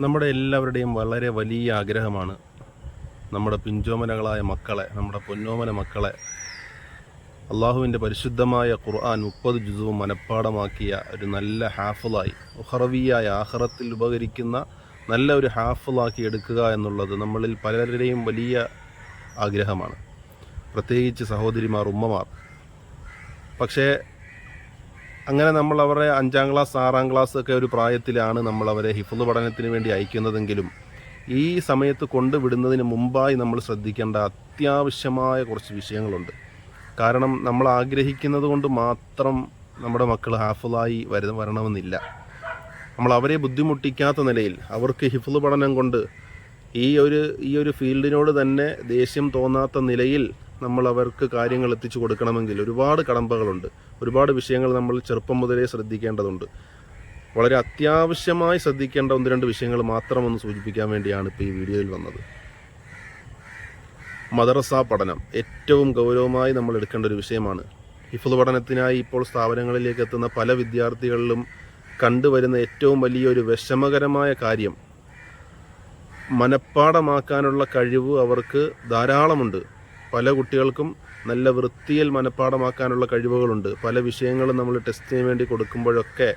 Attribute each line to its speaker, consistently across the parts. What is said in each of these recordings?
Speaker 1: നമ്മുടെ എല്ലാവരുടെയും വളരെ വലിയ ആഗ്രഹമാണ് നമ്മുടെ പിഞ്ചോമനകളായ മക്കളെ, നമ്മുടെ പൊന്നോമന മക്കളെ അള്ളാഹുവിൻ്റെ പരിശുദ്ധമായ ഖുർആൻ 30 ജുസുവും മനഃപ്പാടമാക്കിയ ഒരു നല്ല ഹാഫിളായി ഉഖറവിയായ ആഖിറത്തിൽ ഉപകരിക്കുന്ന നല്ല ഒരു ഹാഫിളാക്കി എടുക്കുക എന്നുള്ളത് നമ്മളിൽ പലരുടെയും വലിയ ആഗ്രഹമാണ്, പ്രത്യേകിച്ച് സഹോദരിമാർ, ഉമ്മമാർ. പക്ഷേ അങ്ങനെ നമ്മൾ അവരെ 5ാം ക്ലാസ് 6ാം ക്ലാസ് ഒക്കെ ഒരു പ്രായത്തിലാണ് നമ്മൾ അവരെ ഹിഫ്ള് പഠനത്തിന് വേണ്ടി അയക്കുന്നതെങ്കിലും ഈ സമയത്ത് കൊണ്ടുവിടുന്നതിന് മുമ്പായി നമ്മൾ ശ്രദ്ധിക്കേണ്ട അത്യാവശ്യമായ കുറച്ച് വിഷയങ്ങളുണ്ട്. കാരണം നമ്മൾ ആഗ്രഹിക്കുന്നത് കൊണ്ട് മാത്രം നമ്മുടെ മക്കൾ ഹാഫിളായി വരണമെന്നില്ല. നമ്മൾ അവരെ ബുദ്ധിമുട്ടിക്കാത്ത നിലയിൽ അവർക്ക് ഹിഫ്ള് പഠനം കൊണ്ട് ഈ ഒരു ഫീൽഡിനോട് തന്നെ ദേഷ്യം തോന്നാത്ത നിലയിൽ നമ്മൾ അവർക്ക് കാര്യങ്ങൾ എത്തിച്ചു കൊടുക്കണമെങ്കിൽ ഒരുപാട് കടമ്പകളുണ്ട്, ഒരുപാട് വിഷയങ്ങൾ നമ്മൾ ചെറുപ്പം മുതലേ ശ്രദ്ധിക്കേണ്ടതുണ്ട്. വളരെ അത്യാവശ്യമായി ശ്രദ്ധിക്കേണ്ട 1-2 വിഷയങ്ങൾ മാത്രം ഒന്ന് സൂചിപ്പിക്കാൻ വേണ്ടിയാണ് ഇപ്പോൾ ഈ വീഡിയോയിൽ വന്നത്. മദ്രസ പഠനം ഏറ്റവും ഗൗരവമായി നമ്മൾ എടുക്കേണ്ട ഒരു വിഷയമാണ്. ഹിഫ്ള് പഠനത്തിനായി ഇപ്പോൾ സ്ഥാപനങ്ങളിലേക്ക് എത്തുന്ന പല വിദ്യാർത്ഥികളിലും കണ്ടുവരുന്ന ഏറ്റവും വലിയൊരു വിഷമകരമായ കാര്യം, മനഃപ്പാടമാക്കാനുള്ള കഴിവ് അവർക്ക് ധാരാളമുണ്ട്. പല കുട്ടികൾക്കും നല്ല വൃത്തിയിൽ മനഃപ്പാടമാക്കാനുള്ള കഴിവുകളുണ്ട്. പല വിഷയങ്ങളും നമ്മൾ ടെസ്റ്റിന് വേണ്ടി കൊടുക്കുമ്പോഴൊക്കെ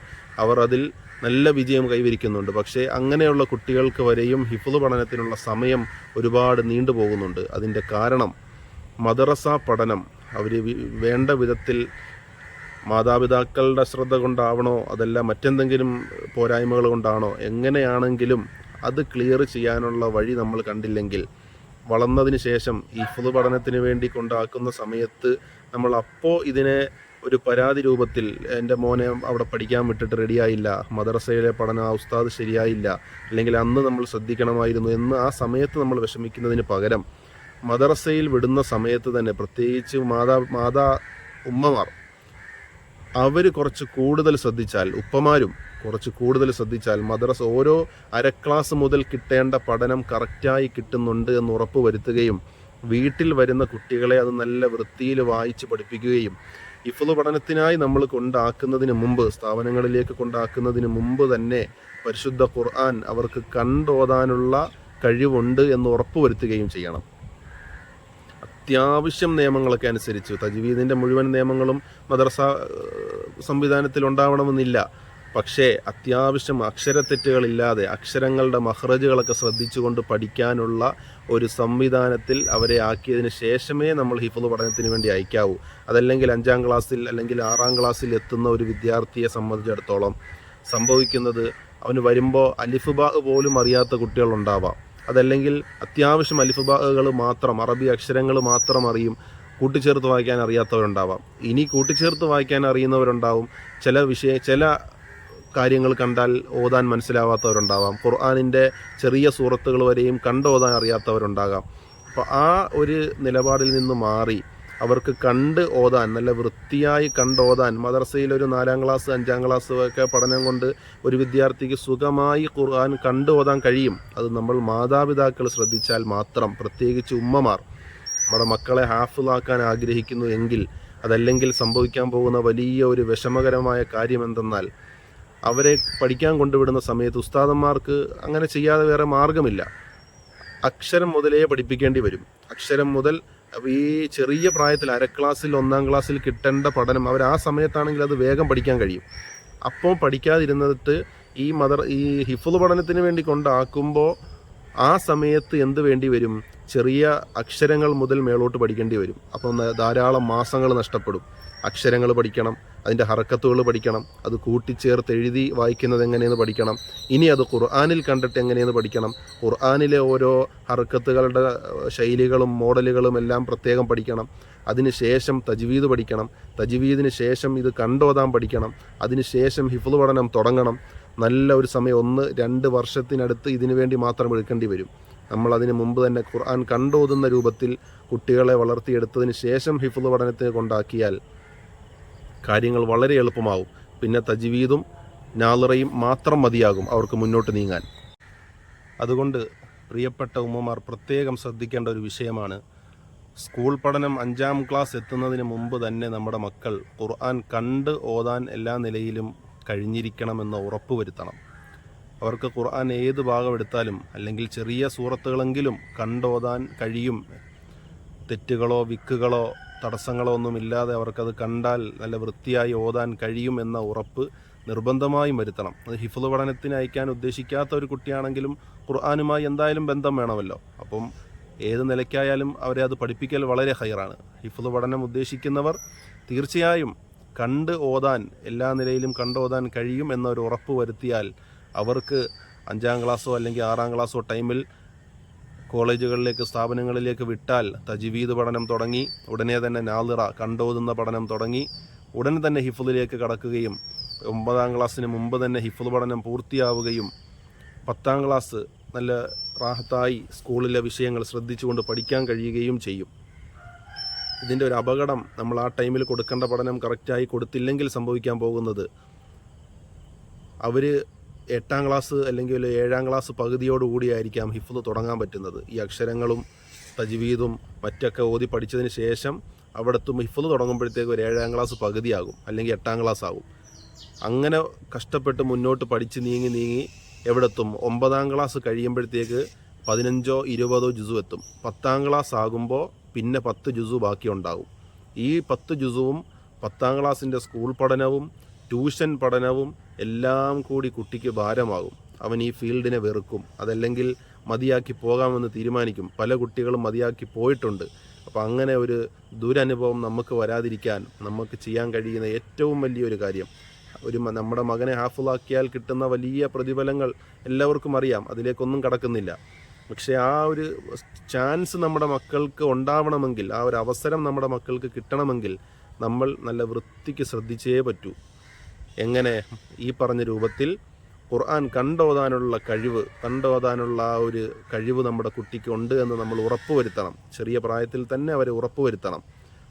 Speaker 1: അവർ അതിൽ നല്ല വിജയം കൈവരിക്കുന്നുണ്ട്. പക്ഷേ അങ്ങനെയുള്ള കുട്ടികൾക്ക് വരെയും ഹിഫ്ള് പഠനത്തിനുള്ള സമയം ഒരുപാട് നീണ്ടുപോകുന്നുണ്ട്. അതിൻ്റെ കാരണം മദ്രസ പഠനം അവർ വേണ്ട വിധത്തിൽ മാതാപിതാക്കളുടെ ശ്രദ്ധ കൊണ്ടാവണോ അതല്ല മറ്റെന്തെങ്കിലും പോരായ്മകൾ കൊണ്ടാണോ, എങ്ങനെയാണെങ്കിലും അത് ക്ലിയർ ചെയ്യാനുള്ള വഴി നമ്മൾ കണ്ടില്ലെങ്കിൽ വളർന്നതിന് ശേഷം ഈ ഹിഫ്ള് പഠനത്തിന് വേണ്ടി കൊണ്ടാക്കുന്ന സമയത്ത് നമ്മൾ അപ്പോൾ ഇതിനെ ഒരു പരാതി രൂപത്തിൽ, എൻ്റെ മോനെ അവിടെ പഠിക്കാൻ വിട്ടിട്ട് റെഡിയായില്ല, മദ്രസയിലെ പഠനം ആ ഉസ്താദ് ശരിയായില്ല, അല്ലെങ്കിൽ അന്ന് നമ്മൾ ശ്രദ്ധിക്കണമായിരുന്നു എന്ന് ആ സമയത്ത് നമ്മൾ വിഷമിക്കുന്നതിന് പകരം മദ്രസയിൽ വിടുന്ന സമയത്ത് തന്നെ പ്രത്യേകിച്ച് ഉമ്മമാർ അവർ കുറച്ച് കൂടുതൽ ശ്രദ്ധിച്ചാൽ, ഉപ്പമാരും കുറച്ച് കൂടുതൽ ശ്രദ്ധിച്ചാൽ മദ്രസ ഓരോ ക്ലാസ് മുതൽ കിട്ടേണ്ട പഠനം കറക്റ്റായി കിട്ടുന്നുണ്ട് എന്ന് ഉറപ്പ് വരുത്തുകയും വീട്ടിൽ വരുന്ന കുട്ടികളെ അത് നല്ല വൃത്തിയിൽ വായിച്ച് പഠിപ്പിക്കുകയും ഹിഫ്ള് പഠനത്തിനായി നമ്മൾ കൊണ്ടാക്കുന്നതിന് മുമ്പ്, സ്ഥാപനങ്ങളിലേക്ക് കൊണ്ടാക്കുന്നതിന് മുമ്പ് തന്നെ പരിശുദ്ധ ഖുർആൻ അവർക്ക് കണ്ടോതാനുള്ള കഴിവുണ്ട് എന്ന് ഉറപ്പ് വരുത്തുകയും ചെയ്യണം. അത്യാവശ്യം നിയമങ്ങളൊക്കെ അനുസരിച്ച് തജ്വീദിൻ്റെ മുഴുവൻ നിയമങ്ങളും മദ്രസ സംവിധാനത്തിൽ ഉണ്ടാവണമെന്നില്ല. പക്ഷേ അത്യാവശ്യം അക്ഷരത്തെറ്റുകളില്ലാതെ അക്ഷരങ്ങളുടെ മഖ്റജുകളൊക്കെ ശ്രദ്ധിച്ചുകൊണ്ട് പഠിക്കാനുള്ള ഒരു സംവിധാനത്തിൽ അവരെ ആക്കിയതിന് ശേഷമേ നമ്മൾ ഹിഫ്ള് പഠനത്തിന് വേണ്ടി അയക്കാവൂ. അതല്ലെങ്കിൽ 5ാം ക്ലാസ്സിൽ അല്ലെങ്കിൽ 6ാം ക്ലാസ്സിൽ എത്തുന്ന ഒരു വിദ്യാർത്ഥിയെ സംബന്ധിച്ചിടത്തോളം സംഭവിക്കുന്നത്, അവന് വരുമ്പോൾ അലിഫ് ബാ പോലും അറിയാത്ത കുട്ടികളുണ്ടാവാം. അതല്ലെങ്കിൽ അത്യാവശ്യം അലിഫ് ബാകൾ മാത്രം, അറബി അക്ഷരങ്ങൾ മാത്രം അറിയും, കൂട്ടിച്ചേർത്ത് വായിക്കാൻ അറിയാത്തവരുണ്ടാവാം. ഇനി കൂട്ടിച്ചേർത്ത് വായിക്കാൻ അറിയുന്നവരുണ്ടാവും, ചില കാര്യങ്ങൾ കണ്ടാൽ ഓതാൻ മനസ്സിലാവാത്തവരുണ്ടാവാം, ഖുർആനിൻ്റെ ചെറിയ സൂറത്തുകൾ വരെയും കണ്ടോതാൻ അറിയാത്തവരുണ്ടാകാം. അപ്പോൾ ആ ഒരു നിലപാടിൽ നിന്ന് മാറി അവർക്ക് കണ്ട് ഓതാൻ, നല്ല വൃത്തിയായി കണ്ടോതാൻ, മദ്രസയിൽ ഒരു 4ാം ക്ലാസ് 5ാം ക്ലാസ് ഒക്കെ പഠനം കൊണ്ട് ഒരു വിദ്യാർത്ഥിക്ക് സുഖമായി ഖുർആൻ കണ്ട് ഓതാൻ കഴിയും. അത് നമ്മൾ മാതാപിതാക്കൾ ശ്രദ്ധിച്ചാൽ മാത്രം, പ്രത്യേകിച്ച് ഉമ്മമാർ നമ്മുടെ മക്കളെ ഹാഫിളാക്കാൻ ആഗ്രഹിക്കുന്നു എങ്കിൽ, അതല്ലെങ്കിൽ സംഭവിക്കാൻ പോകുന്ന വലിയ ഒരു വിഷമകരമായ കാര്യം എന്തെന്നാൽ, അവരെ പഠിക്കാൻ കൊണ്ടുവിടുന്ന സമയത്ത് ഉസ്താദന്മാർക്ക് അങ്ങനെ ചെയ്യാതെ വേറെ മാർഗമില്ല. അക്ഷരം മുതലേ പഠിപ്പിക്കേണ്ടി വരും. അക്ഷരം മുതൽ ഈ ചെറിയ പ്രായത്തിൽ ക്ലാസ്സിൽ 1ാം ക്ലാസ്സിൽ കിട്ടേണ്ട പഠനം അവർ ആ സമയത്താണെങ്കിൽ അത് വേഗം പഠിക്കാൻ കഴിയും. അപ്പോൾ പഠിക്കാതിരുന്നിട്ട് ഈ ഹിഫ്ള് പഠനത്തിന് വേണ്ടി കൊണ്ടാക്കുമ്പോൾ ആ സമയത്ത് എന്ത് വേണ്ടി വരും? ചെറിയ അക്ഷരങ്ങൾ മുതൽ മേളോട്ട് പഠിക്കേണ്ടി വരും. അപ്പം ധാരാളം മാസങ്ങൾ നഷ്ടപ്പെടും. അക്ഷരങ്ങൾ പഠിക്കണം, അതിൻ്റെ ഹറക്കത്തുകൾ പഠിക്കണം, അത് കൂട്ടിച്ചേർത്ത് എഴുതി വായിക്കുന്നത് എങ്ങനെയെന്ന് പഠിക്കണം, ഇനി അത് ഖുർആനിൽ കണ്ടിട്ട് എങ്ങനെയെന്ന് പഠിക്കണം, ഖുർആനിലെ ഓരോ ഹറക്കത്തുകളുടെ ശൈലികളും മോഡലുകളും എല്ലാം പ്രത്യേകം പഠിക്കണം, അതിന് ശേഷം തജ്വീദ് പഠിക്കണം, തജ്വീദിന് ശേഷം ഇത് കണ്ടോതാൻ പഠിക്കണം, അതിന് ശേഷം ഹിഫ്ള് പഠനം തുടങ്ങണം. നല്ല ഒരു സമയം 1-2 വർഷത്തിനടുത്ത് ഇതിനു വേണ്ടി മാത്രം എടുക്കേണ്ടി വരും. നമ്മൾ അതിന് മുമ്പ് തന്നെ ഖുർആൻ കണ്ടോതുന്ന രൂപത്തിൽ കുട്ടികളെ വളർത്തിയെടുത്തതിന് ശേഷം ഹിഫ്ള് പഠനത്തിന് കൊണ്ടാക്കിയാൽ കാര്യങ്ങൾ വളരെ എളുപ്പമാവും. പിന്നെ തജ്വീദും നാളിറയും മാത്രം മതിയാകും അവർക്ക് മുന്നോട്ട് നീങ്ങാൻ. അതുകൊണ്ട് പ്രിയപ്പെട്ട ഉമ്മമാർ പ്രത്യേകം ശ്രദ്ധിക്കേണ്ട ഒരു വിഷയമാണ്, സ്കൂൾ പഠനം 5ാം ക്ലാസ് എത്തുന്നതിന് മുമ്പ് തന്നെ നമ്മുടെ മക്കൾ ഖുർആൻ കണ്ട് ഓതാൻ എല്ലാ നിലയിലും കഴിഞ്ഞിരിക്കണമെന്ന് ഉറപ്പ് വരുത്തണം. അവർക്ക് ഖുർആൻ ഏത് ഭാഗം എടുത്താലും അല്ലെങ്കിൽ ചെറിയ സൂറത്തുകളെങ്കിലും കണ്ടോതാൻ കഴിയും. തെറ്റുകളോ വിക്കുകളോ തടസ്സങ്ങളോ ഒന്നുമില്ലാതെ അവർക്കത് കണ്ടാൽ നല്ല വൃത്തിയായി ഓതാൻ കഴിയും എന്ന ഉറപ്പ് നിർബന്ധമായും വരുത്തണം. അത് ഹിഫ്ള് പഠനത്തിന് അയക്കാൻ ഉദ്ദേശിക്കാത്ത ഒരു കുട്ടിയാണെങ്കിലും ഖുർആനുമായി എന്തായാലും ബന്ധം വേണമല്ലോ. അപ്പം ഏത് നിലയ്ക്കായാലും അവരെ അത് പഠിപ്പിക്കൽ വളരെ ഹൈറാണ്. ഹിഫ്ള് പഠനം ഉദ്ദേശിക്കുന്നവർ തീർച്ചയായും കണ്ട് ഓതാൻ, എല്ലാ നിലയിലും കണ്ടോതാൻ കഴിയും എന്നൊരു ഉറപ്പ് വരുത്തിയാൽ അവർക്ക് 5ാം ക്ലാസ്സോ അല്ലെങ്കിൽ 6ാം ക്ലാസ്സോ ടൈമിൽ കോളേജുകളിലേക്ക്, സ്ഥാപനങ്ങളിലേക്ക് വിട്ടാൽ തജ്വീദ് പഠനം തുടങ്ങി, ഉടനെ തന്നെ നാളിറ കണ്ടോതുന്ന പഠനം തുടങ്ങി, ഉടനെ തന്നെ ഹിഫ്ളിലേക്ക് കടക്കുകയും 9ാം ക്ലാസ്സിന് മുമ്പ് തന്നെ ഹിഫ്ള് പഠനം പൂർത്തിയാവുകയും 10ാം ക്ലാസ് നല്ല റാഹത്തായി സ്കൂളിലെ വിഷയങ്ങൾ ശ്രദ്ധിച്ചുകൊണ്ട് പഠിക്കാൻ കഴിയുകയും ചെയ്യും. ഇതിൻ്റെ ഒരു അപകടം, നമ്മൾ ആ ടൈമിൽ കൊടുക്കേണ്ട പഠനം കറക്റ്റായി കൊടുത്തില്ലെങ്കിൽ സംഭവിക്കാൻ പോകുന്നത്, അവർ 8ാം ക്ലാസ് അല്ലെങ്കിൽ 7ാം ക്ലാസ് പകുതിയോടുകൂടിയായിരിക്കാം ഹിഫ്ള് തുടങ്ങാൻ പറ്റുന്നത്. ഈ അക്ഷരങ്ങളും തജ്വീദും മറ്റൊക്കെ ഓതി പഠിച്ചതിന് ശേഷം അവിടെത്തും ഹിഫ്ള് തുടങ്ങുമ്പോഴത്തേക്ക് ഒരു 7ാം ക്ലാസ് പകുതിയാകും, അല്ലെങ്കിൽ 8ാം ക്ലാസ് ആകും. അങ്ങനെ കഷ്ടപ്പെട്ട് മുന്നോട്ട് പഠിച്ച് നീങ്ങി എവിടെത്തും 9ാം ക്ലാസ് കഴിയുമ്പോഴത്തേക്ക് 15ഓ 20ഓ ജുസു എത്തും. 10ാം ക്ലാസ് ആകുമ്പോൾ പിന്നെ 10 ജുസു ബാക്കി ഉണ്ടാകും. ഈ 10 ജുസുവും 10ാം ക്ലാസ്സിൻ്റെ സ്കൂൾ പഠനവും ട്യൂഷൻ പഠനവും എല്ലാം കൂടി കുട്ടിക്ക് ഭാരമാകും. അവൻ ഈ ഫീൽഡിനെ വെറുക്കും, അതല്ലെങ്കിൽ മതിയാക്കി പോകാമെന്ന് തീരുമാനിക്കും. പല കുട്ടികളും മതിയാക്കി പോയിട്ടുണ്ട്. അപ്പോൾ അങ്ങനെ ഒരു ദുരനുഭവം നമുക്ക് വരാതിരിക്കാൻ നമുക്ക് ചെയ്യാൻ കഴിയുന്ന ഏറ്റവും വലിയൊരു കാര്യം, നമ്മുടെ മകനെ ഹാഫിളാക്കിയാൽ കിട്ടുന്ന വലിയ പ്രതിഫലങ്ങൾ എല്ലാവർക്കും അറിയാം, അതിലേക്കൊന്നും കടക്കുന്നില്ല. പക്ഷേ ആ ഒരു ചാൻസ് നമ്മുടെ മക്കൾക്ക് ഉണ്ടാവണമെങ്കിൽ, ആ ഒരു അവസരം നമ്മുടെ മക്കൾക്ക് കിട്ടണമെങ്കിൽ നമ്മൾ നല്ല വൃത്തിക്ക് ശ്രദ്ധിച്ചേ പറ്റൂ. എങ്ങനെ? ഈ പറഞ്ഞ രൂപത്തിൽ ഖുർആൻ കണ്ടോതാനുള്ള ആ ഒരു കഴിവ് നമ്മുടെ കുട്ടിക്ക് ഉണ്ട് എന്ന് നമ്മൾ ഉറപ്പുവരുത്തണം. ചെറിയ പ്രായത്തിൽ തന്നെ അവരെ ഉറപ്പുവരുത്തണം.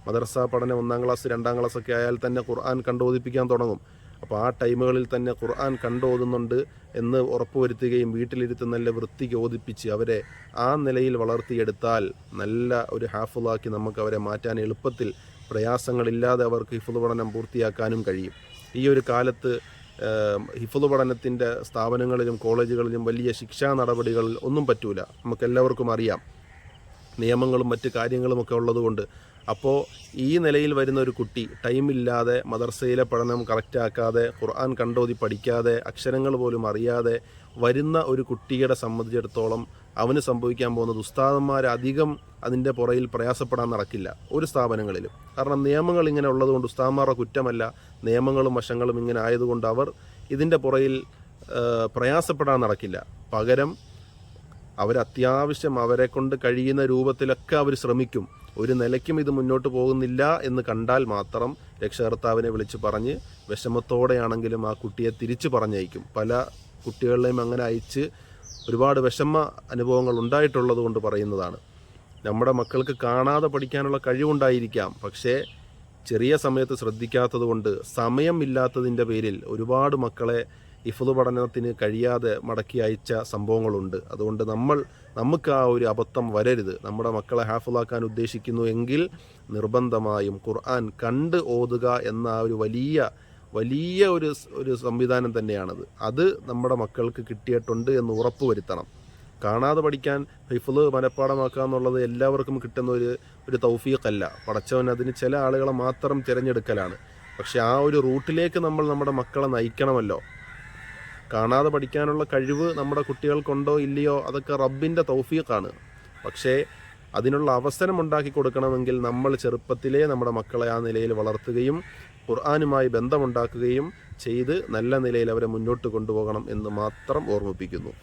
Speaker 1: മദ്രസ പഠനം 1ാം ക്ലാസ് 2ാം ക്ലാസ്സൊക്കെ ആയാൽ തന്നെ ഖുർആൻ കണ്ടോദിപ്പിക്കാൻ തുടങ്ങും. അപ്പോൾ ആ ടൈമുകളിൽ തന്നെ ഖുർആൻ കണ്ടോതുന്നുണ്ട് എന്ന് ഉറപ്പുവരുത്തുകയും വീട്ടിലിരുത്ത് നല്ല വൃത്തിക്ക് ഓദിപ്പിച്ച് അവരെ ആ നിലയിൽ വളർത്തിയെടുത്താൽ നല്ല ഒരു ഹാഫിളാക്കി നമുക്ക് അവരെ മാറ്റാൻ എളുപ്പത്തിൽ, പ്രയാസങ്ങളില്ലാതെ അവർക്ക് ഹിഫ്ള് പഠനം പൂർത്തിയാക്കാനും കഴിയും. ഈ ഒരു കാലത്ത് ഹിഫ്ള് പഠനത്തിൻ്റെ സ്ഥാപനങ്ങളിലും കോളേജുകളിലും വലിയ ശിക്ഷാ നടപടികൾ ഒന്നും പറ്റൂല. നമുക്കെല്ലാവർക്കും അറിയാം, നിയമങ്ങളും മറ്റ് കാര്യങ്ങളുമൊക്കെ ഉള്ളതുകൊണ്ട്. അപ്പോൾ ഈ നിലയിൽ വരുന്ന ഒരു കുട്ടി ടൈമില്ലാതെ മദർസയിലെ പഠനം കറക്റ്റാക്കാതെ, ഖുർആൻ കണ്ടോതി പഠിക്കാതെ, അക്ഷരങ്ങൾ പോലും അറിയാതെ വരുന്ന ഒരു കുട്ടിയെ സംബന്ധിച്ചിടത്തോളം അവന് സംഭവിക്കാൻ പോകുന്നത്, ഉസ്താദന്മാരധികം അതിൻ്റെ പുറയിൽ പ്രയാസപ്പെടാൻ നടക്കില്ല ഒരു സ്ഥാപനങ്ങളിലും. കാരണം നിയമങ്ങൾ ഇങ്ങനെ ഉള്ളതുകൊണ്ട്, ഉസ്താദന്മാരുടെ കുറ്റമല്ല, നിയമങ്ങളും വശങ്ങളും ഇങ്ങനെ ആയതുകൊണ്ട് അവർ ഇതിൻ്റെ പുറയിൽ പ്രയാസപ്പെടാൻ നടക്കില്ല. പകരം അവരത്യാവശ്യം അവരെ കൊണ്ട് കഴിയുന്ന രൂപത്തിലൊക്കെ അവർ ശ്രമിക്കും. ഒരു നിലയ്ക്കും ഇത് മുന്നോട്ട് പോകുന്നില്ല എന്ന് കണ്ടാൽ മാത്രം രക്ഷകർത്താവിനെ വിളിച്ച് പറഞ്ഞ് വിഷമത്തോടെയാണെങ്കിലും ആ കുട്ടിയെ തിരിച്ചു പറഞ്ഞയക്കും. പല കുട്ടികളെയും അങ്ങനെ അയച്ച് ഒരുപാട് വിഷമ അനുഭവങ്ങൾ ഉണ്ടായിട്ടുള്ളത് കൊണ്ട് പറയുന്നതാണ്. നമ്മുടെ മക്കൾക്ക് കാണാതെ പഠിക്കാനുള്ള കഴിവുണ്ടായിരിക്കാം, പക്ഷേ ചെറിയ സമയത്ത് ശ്രദ്ധിക്കാത്തത് കൊണ്ട്, സമയമില്ലാത്തതിൻ്റെ പേരിൽ ഒരുപാട് മക്കളെ ഹിഫ്ള് പഠനത്തിന് കഴിയാതെ മടക്കി അയച്ച സംഭവങ്ങളുണ്ട്. അതുകൊണ്ട് നമുക്ക് ആ ഒരു അബദ്ധം വരരുത്. നമ്മുടെ മക്കളെ ഹാഫിളാക്കാൻ ഉദ്ദേശിക്കുന്നു എങ്കിൽ നിർബന്ധമായും ഖുർആൻ കണ്ട് ഓതുക എന്ന ആ ഒരു വലിയ ഒരു സംവിധാനം തന്നെയാണത്. അത് നമ്മുടെ മക്കൾക്ക് കിട്ടിയിട്ടുണ്ട് എന്ന് ഉറപ്പ് വരുത്തണം. കാണാതെ പഠിക്കാൻ, ഹിഫ്ള് മനഃപ്പാടമാക്കുക എന്നുള്ളത് എല്ലാവർക്കും കിട്ടുന്ന ഒരു തൗഫീഖല്ല. പടച്ചവൻ അതിന് ചില ആളുകളെ മാത്രം തിരഞ്ഞെടുക്കലാണ്. പക്ഷെ ആ ഒരു റൂട്ടിലേക്ക് നമ്മൾ നമ്മുടെ മക്കളെ നയിക്കണമല്ലോ. കാണാതെ പഠിക്കാനുള്ള കഴിവ് നമ്മുടെ കുട്ടികൾക്കുണ്ടോ ഇല്ലയോ അതൊക്കെ റബ്ബിൻ്റെ തൗഫീഖാണ്. പക്ഷേ അതിനുള്ള അവസരം ഉണ്ടാക്കി കൊടുക്കണമെങ്കിൽ നമ്മൾ ചെറുപ്പത്തിലേ നമ്മുടെ മക്കളെ ആ നിലയിൽ വളർത്തുകയും ഖുർആനുമായി ബന്ധമുണ്ടാക്കുകയും ചെയ്ത് നല്ല നിലയിൽ അവരെ മുന്നോട്ട് കൊണ്ടുപോകണം എന്ന് മാത്രം ഓർമ്മിപ്പിക്കുന്നു.